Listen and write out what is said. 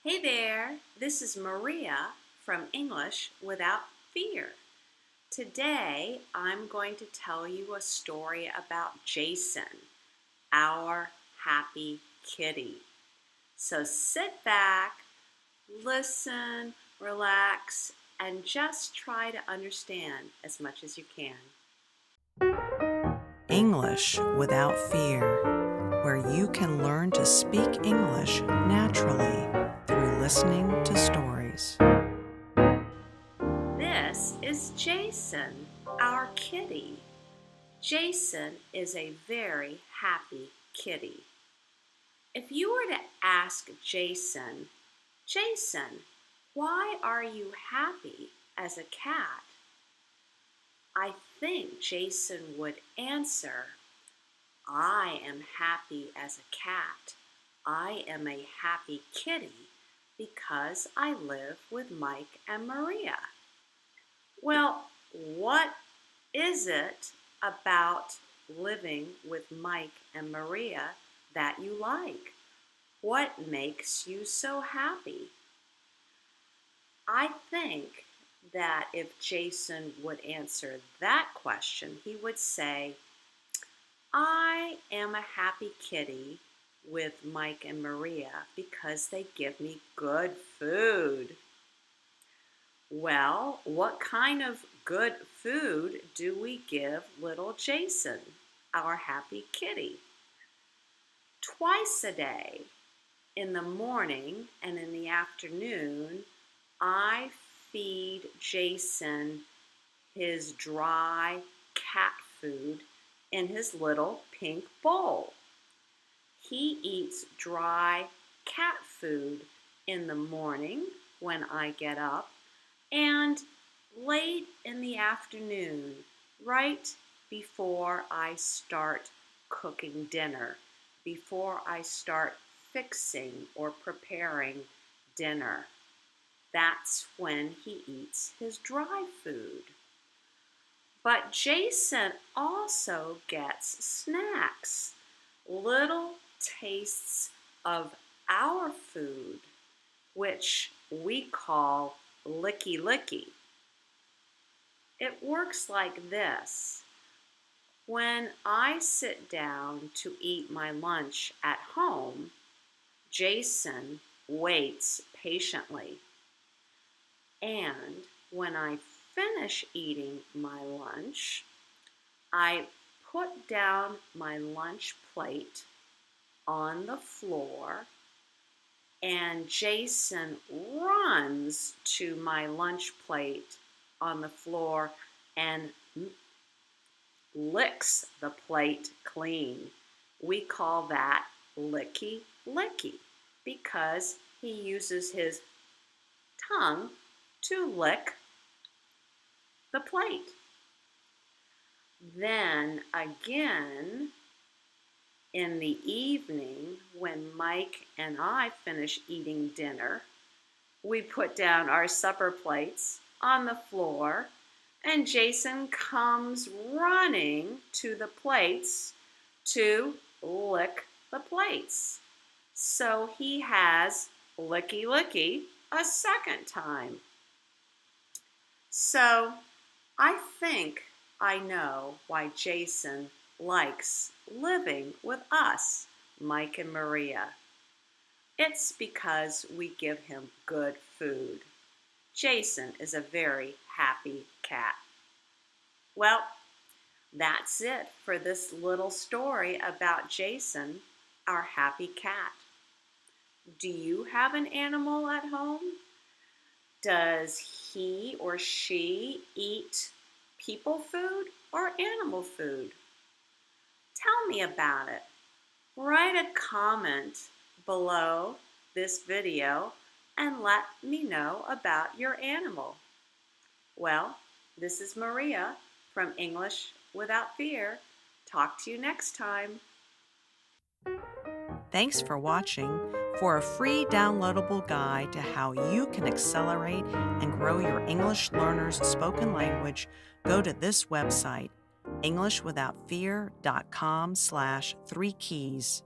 Hey there, this is Maria from English Without Fear. Today I'm going to tell you a story about Jason, our happy kitty. So sit back, listen, relax, and just try to understand as much as you can. English Without Fear, where you can learn to speak English naturally through listening to stories. This is Jason, our kitty. Jason is a very happy kitty. If you were to ask Jason, why are you happy as a cat? I think Jason would answer, I am happy as a cat. I am a happy kitty because I live with Mike and Maria. Well, what is it about living with Mike and Maria that you like? What makes you so happy? I think that if Jason would answer that question, he would say, I am a happy kitty with Mike and Maria because they give me good food. Well, what kind of good food do we give little Jason, our happy kitty? Twice a day, in the morning and in the afternoon, I feed Jason his dry cat food in his little pink bowl. He eats dry cat food in the morning when I get up and late in the afternoon, right before I start cooking dinner, before I start fixing or preparing dinner. That's when he eats his dry food. But Jason also gets snacks, little tastes of our food, which we call licky licky. It works like this. When I sit down to eat my lunch at home, Jason waits patiently. And when I finish eating my lunch, I put down my lunch plate on the floor, and Jason runs to my lunch plate on the floor and licks the plate clean. We call that licky licky because he uses his tongue to lick the plate. Then again, in the evening, when Mike and I finish eating dinner, we put down our supper plates on the floor, and Jason comes running to the plates to lick the plates. So he has licky licky a second time. So I think I know why Jason likes living with us, Mike and Maria. It's because we give him good food. Jason is a very happy cat. Well, that's it for this little story about Jason, our happy cat. Do you have an animal at home? Does he or she eat people food or animal food? Tell me about it. Write a comment below this video and let me know about your animal. Well, this is Maria from English Without Fear. Talk to you next time. Thanks for watching. For a free downloadable guide to how you can accelerate and grow your English learners' spoken language, go to this website, englishwithoutfear.com/3keys.